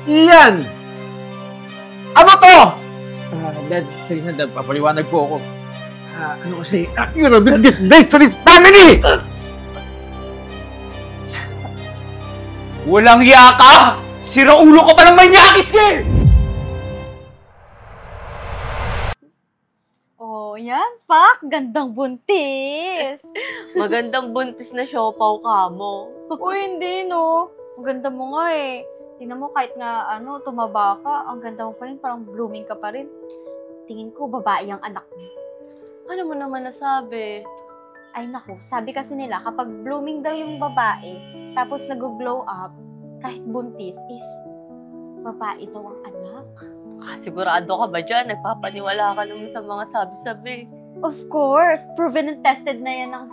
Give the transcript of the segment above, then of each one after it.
Ian! Ano to? Dad, sige na Dad, papaliwanag po ako. Ano kasi, You're a disgrace to this family! walang hiya ka! Sira ulo ka pa ng manyakis ka eh! Oh, yan, Pak. Gandang buntis. Magandang buntis na siopaw ka mo. Uy, hindi, no? Ang ganda mo nga eh. Tingnan mo, kahit nga, tumaba ka, ang ganda mo pa rin, parang blooming ka pa rin. Tingin ko, babae ang anak mo. Ano mo naman nasabi? Ay, naku, sabi kasi nila, kapag blooming daw yung babae, tapos nag-glow up, kahit buntis, is babae daw ang anak. Sigurado ka ba dyan? Nagpapaniwala ka naman sa mga sabi-sabi. Of course, proven and tested na yan ng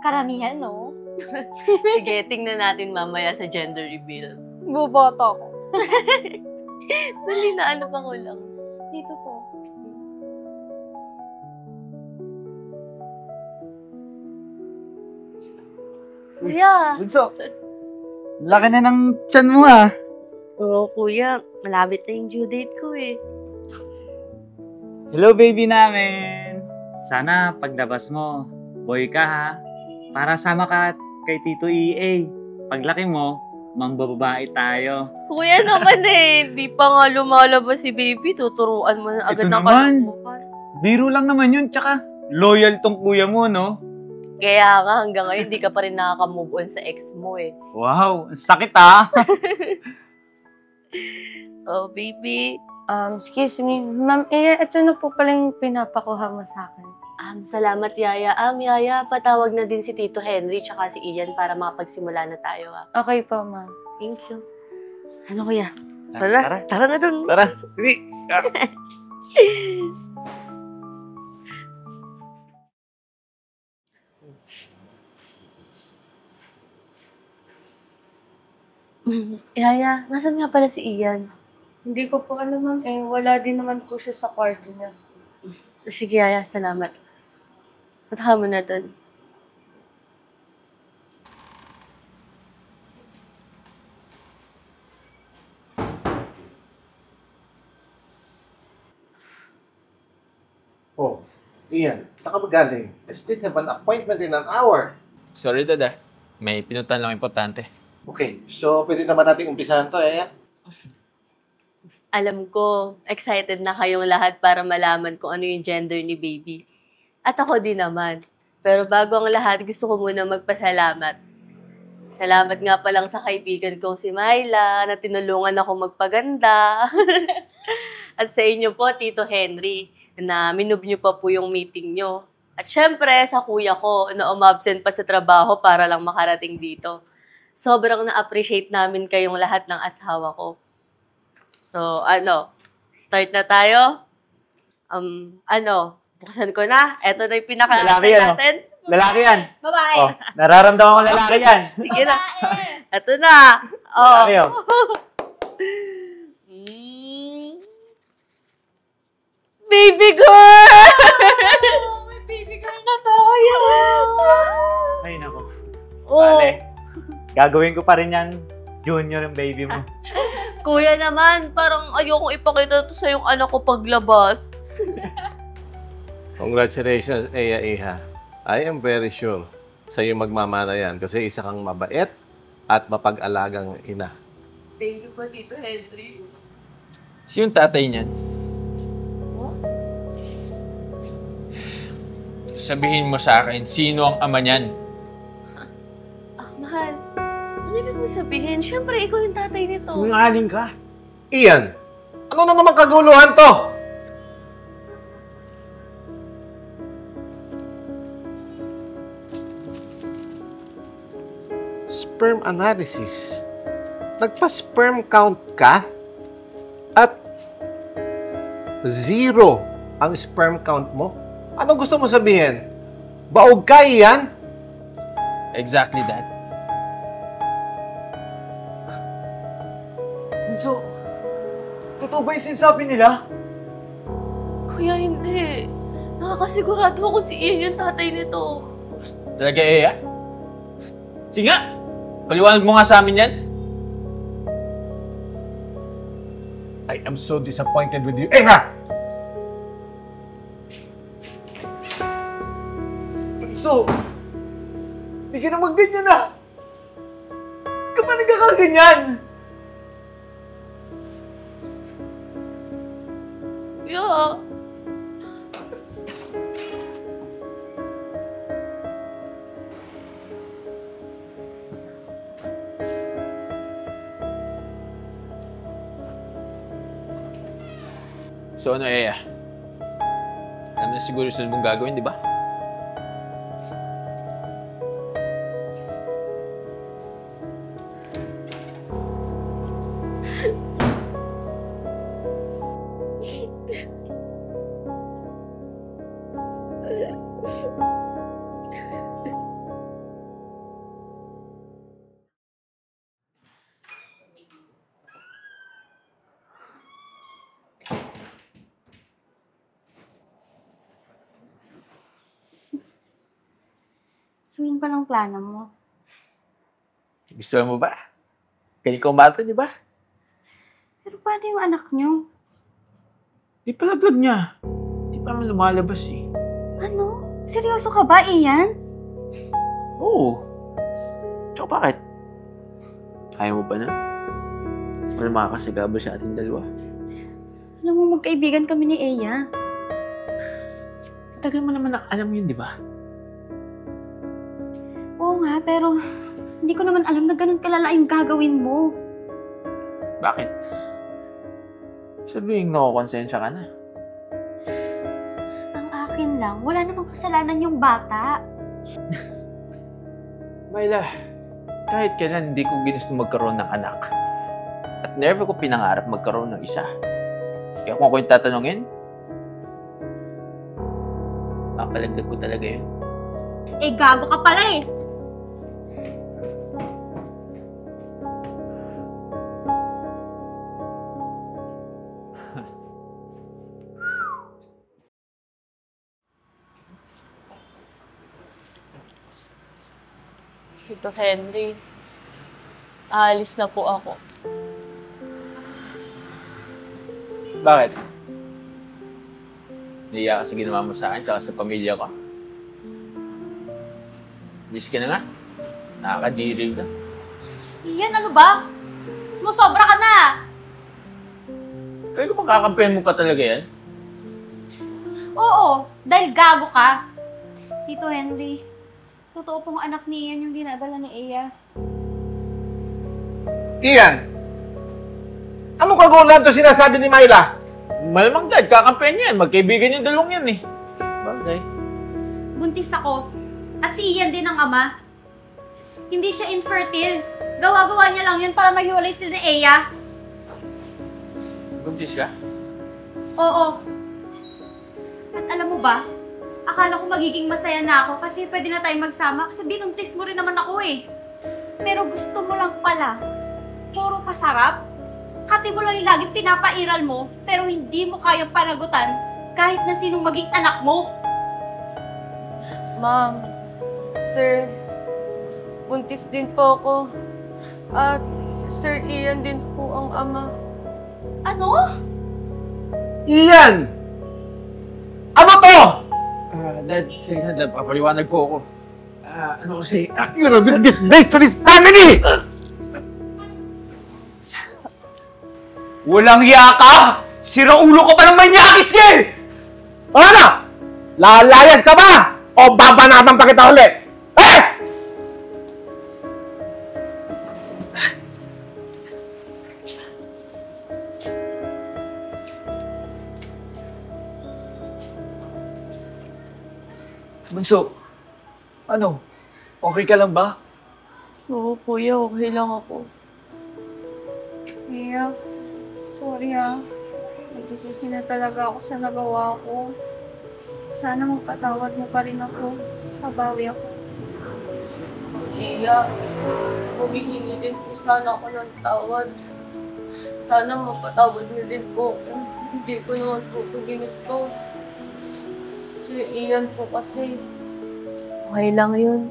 karamihan, no? Sige, tingnan natin mamaya sa gender reveal. Boboto ko. Dali na, ano pa ko lang. Dito po. Kuya! Bunso, laki na ng tiyan mo ah. Oo, kuya. Malapit na yung due date ko eh. Hello baby namin! Sana paglabas mo, boy ka ha. Para sama ka kay Tito EA. Paglaki mo, mangbababae tayo. Kuya naman eh. Di pa nga lumalabas si baby. Tuturuan mo na agad Ito ng naman. kalungkutan. Biro lang naman yun, tsaka loyal tong kuya mo, no? Kaya nga hanggang ngayon di ka pa rin nakaka-move on sa ex mo eh. Wow, ang sakit ah! Oh, baby. Excuse me, ma'am, ito na po pala yung pinapakuha mo sa akin. Salamat, Yaya. Yaya, patawag na din si Tito Henry tsaka si Ian para makapagsimula na tayo. Okay po, ma'am. Thank you. Ano, kuya? Tara na dun. Tara, sige! Yaya, nasan nga pala si Ian? Hindi ko po alam, ma'am. Wala din naman po siya sa kwarto niya. Sige, Yaya, salamat. Punta ka muna dun. Oh, Ian, saan ka magaling? I still have an appointment in an hour. Sorry, Dad. May pinuntahan lang importante. Okay, so pwede naman natin umpisahan to, eh? Alam ko, excited na kayong lahat para malaman kung ano yung gender ni baby. At ako din naman. Pero bago ang lahat, gusto ko muna magpasalamat. Salamat nga pa lang sa kaibigan kong si Myla na tinulungan ako magpaganda. At sa inyo po, Tito Henry, na minove nyo pa po yung meeting nyo. At syempre, sa kuya ko na umabsent pa sa trabaho para lang makarating dito. Sobrang na-appreciate namin kayong lahat ng asawa ko. So, start na tayo? Buksan ko na. Ito na yung Lalaki yan, natin. Lalaki yan! Babae. Oh, nararamdaman ko lalaki yan! Sige na. Ito na. Lalaki oh! Baby girl! May baby girl na tayo. Ay, nako. Oh, Vale. Gagawin ko pa rin yan, junior yung baby mo. kuya naman, parang ayokong ipakita to sa yung anak ko paglabas. Congratulations, Iha. I am very sure sa iyo magmamana yan kasi isa kang mabait at mapag-alagang ina. Thank you po, Tito Henry. Sino yung tatay niyan? Sabihin mo sa akin, sino ang ama niyan? Mahal, ano ibig mo sabihin? Siyempre, ikaw yung tatay nito. Sinungaling ka? Ian, ano na naman kaguluhan to? Sperm analysis. Nagpa-sperm count ka? At 0 ang sperm count mo? Anong gusto mo sabihin? Baog ka, Ian? Exactly, Dad. So, totoo ba yung sinasabi nila? Kuya, hindi. Nakakasigurado ako si Ian yung tatay nito. Talaga, Eya? Sige nga! Paliwanag mo nga sa amin yan. I am so disappointed with you. Eha! So, hindi ka naman ganyan na. Kapag nagkakaganyan. Yeah. So ano, Eya? Alam na siguro saan mong gagawin, di ba? So, yun palang plano mo. Gusto mo ba? Ganyan kong bata, di ba? Pero paano yung anak nyo? Di pala good niya. Di pa naman lumalabas eh. Ano? Seryoso ka ba, Ian? Oo. Tsaka bakit? Ayaw mo pa na? Wala makakasagabal sa ating dalawa. Alam mo, magkaibigan kami ni Eya. Tagal mo naman alam yun, di ba? Oo nga, pero hindi ko naman alam na ganun kalala yung gagawin mo. Bakit? Sabihin, nakukonsensya ka na. Ang akin lang, wala namang kasalanan yung bata. Myla, kahit kailan hindi ko ginusto magkaroon ng anak. At never ko pinangarap magkaroon ng isa. Kaya kung ako yung tatanungin, papalagdag ko talaga yun. Eh, gago ka pala eh. Tito Henry, aalis na po ako. Bakit? Naiya ka sa ginawa mo sa akin, tsaka sa pamilya ko. Alis ka na nga. Nakakadirig na. Ian, ano ba? Sumusobra ka na! Kaya kung makakampihan mo pa talaga yan? Oo, dahil gago ka. Tito Henry, totoo pong anak ni Ian yung dinadala ni Eya. Ian! Anong kagulan to sinasabi ni Myla? Malamang dad, kakampihan niya yan. Magkaibigan yung dalawang yan eh. Bagay. Buntis ako. At si Ian din ang ama. Hindi siya infertile. Gawa-gawa niya lang yun para maghiwalay sila ni Eya. Buntis ka? Oo. At alam mo ba, akala ko magiging masaya na ako kasi pwede na tayong magsama kasi binuntis mo rin naman ako eh. Pero gusto mo lang pala, puro pasarap. Kati mo lang yung laging pinapairal mo pero hindi mo kayang panagutan kahit na sinong maging anak mo. Ma'am, sir, buntis din po ako. At si Sir Ian din po ang ama. Ano? Ian! Ano to? Dad, sige na dad. Papaliwanag po ako. Ano kasi? You're a big disgrace to this family! Walang hiya ka! Sira ulo ka pa ng manyakis ka eh! O ano? Lalayas ka ba? O babanatan pa kita ulit? Yes! Bunso, ano? Okay ka lang ba? Oo, kuya, okay lang ako. Kuya, sorry ah. Nagsisisi na talaga ako sa nagawa ko. Sana magpatawad mo pa rin ako. Kabawi ako. Iya, humihingi din po sana ako ng tawad. Sana mapatawad niyo din po ako. Hindi ko naman po ito ginusto. Si Ian po kasi. Okay lang yun.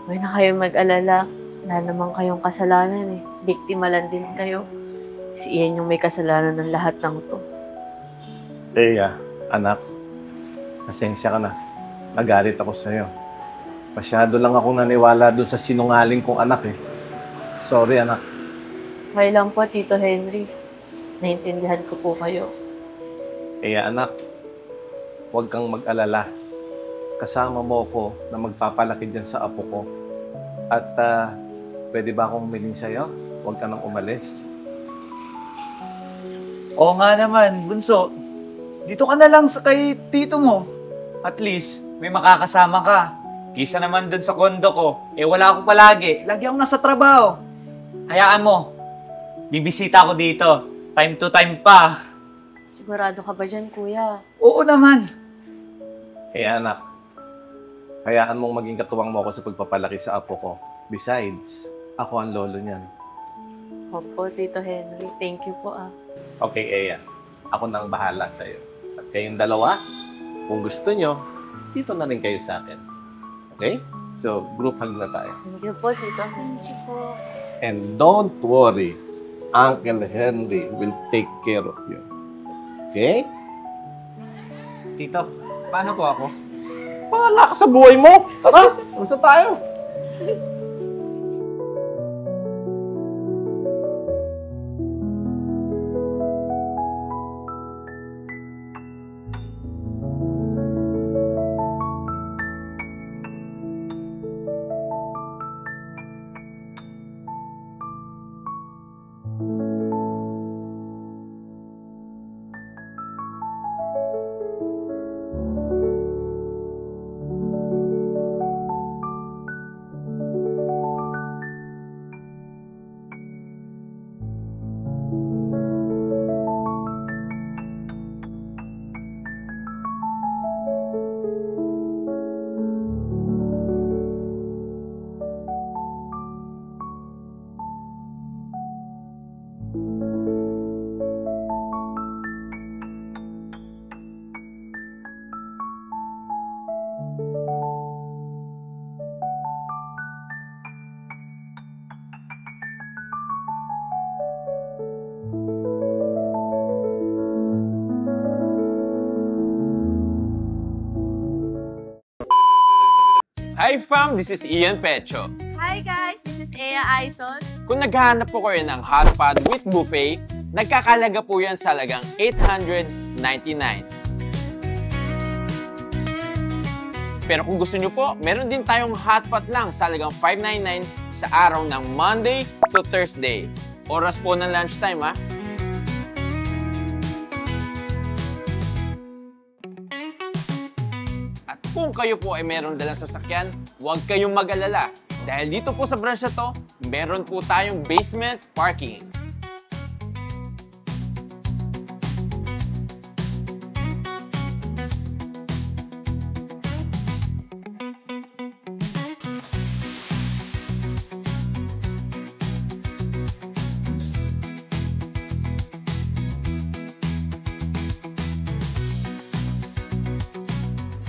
Huwag na kayong mag-alala. Wala naman kayong kasalanan eh. Biktima lang din kayo. Si Ian yung may kasalanan ng lahat ng to. Anak, pasensya ka na. Nagalit ako sa'yo. Masyado lang akong naniwala dun sa sinungaling kong anak eh. Sorry, anak. Okay lang po, Tito Henry. Naintindihan ko po kayo. Anak, huwag kang mag-alala. Kasama mo ko na magpapalaki dyan sa apo ko. At pwede ba akong humiling sa'yo? Huwag ka nang umalis. Oo nga naman, bunso. Dito ka na lang sa kay tito mo. At least, may makakasama ka. Kisa naman dun sa kondo ko, wala ako palagi. Lagi akong nasa trabaho. Hayaan mo. Bibisita ako dito. Time to time pa. Sigurado ka ba dyan, kuya? Oo naman. Anak, hayaan mong maging katuwang mo ako sa pagpapalaki sa apo ko. Besides, ako ang lolo niyan. Opo, Tito Henry. Thank you po Okay, ako nang bahala sa'yo. At kayong dalawa, kung gusto nyo, dito na rin kayo sa akin. Okay? So, group hug na tayo. Thank you po, Tito Henry. Thank you po. And don't worry, Uncle Henry will take care of you. Okay? Tito, paano po ako? Bahala ka sa buhay mo! Tara, gusto tayo! Hi fam, this is Ian Pecho. Hi guys, this is Ea Aizon. Kung naghahanap po kayo ng hot pot with buffet, nagkakalaga po yan sa halagang $899. Pero kung gusto nyo po, meron din tayong hot pot lang sa halagang $599 sa araw ng Monday to Thursday. Oras po ng lunchtime ha. At kung kayo po ay meron dalang sasakyan, huwag kayong mag-alala. Dahil dito po sa branch na to, meron po tayong basement parking.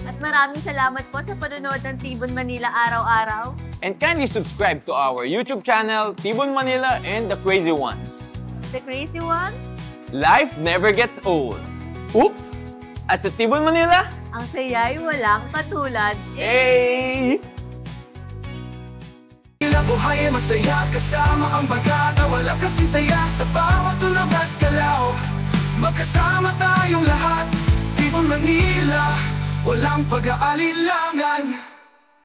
At maraming salamat po sa panonood ng Tibon Manila araw-araw. And kindly subscribe to our YouTube channel, Tibon Manila and The Crazy Ones. The Crazy One, Life never gets old. Oops! At sa Tibon Manila, ang saya'y walang katulad. hey! Ilang buhay ay masaya kasama ang bagata. Wala kasi saya sa bawat tulog at galaw. Magkasama tayong lahat, Tibon Manila, walang pag-aalilangan.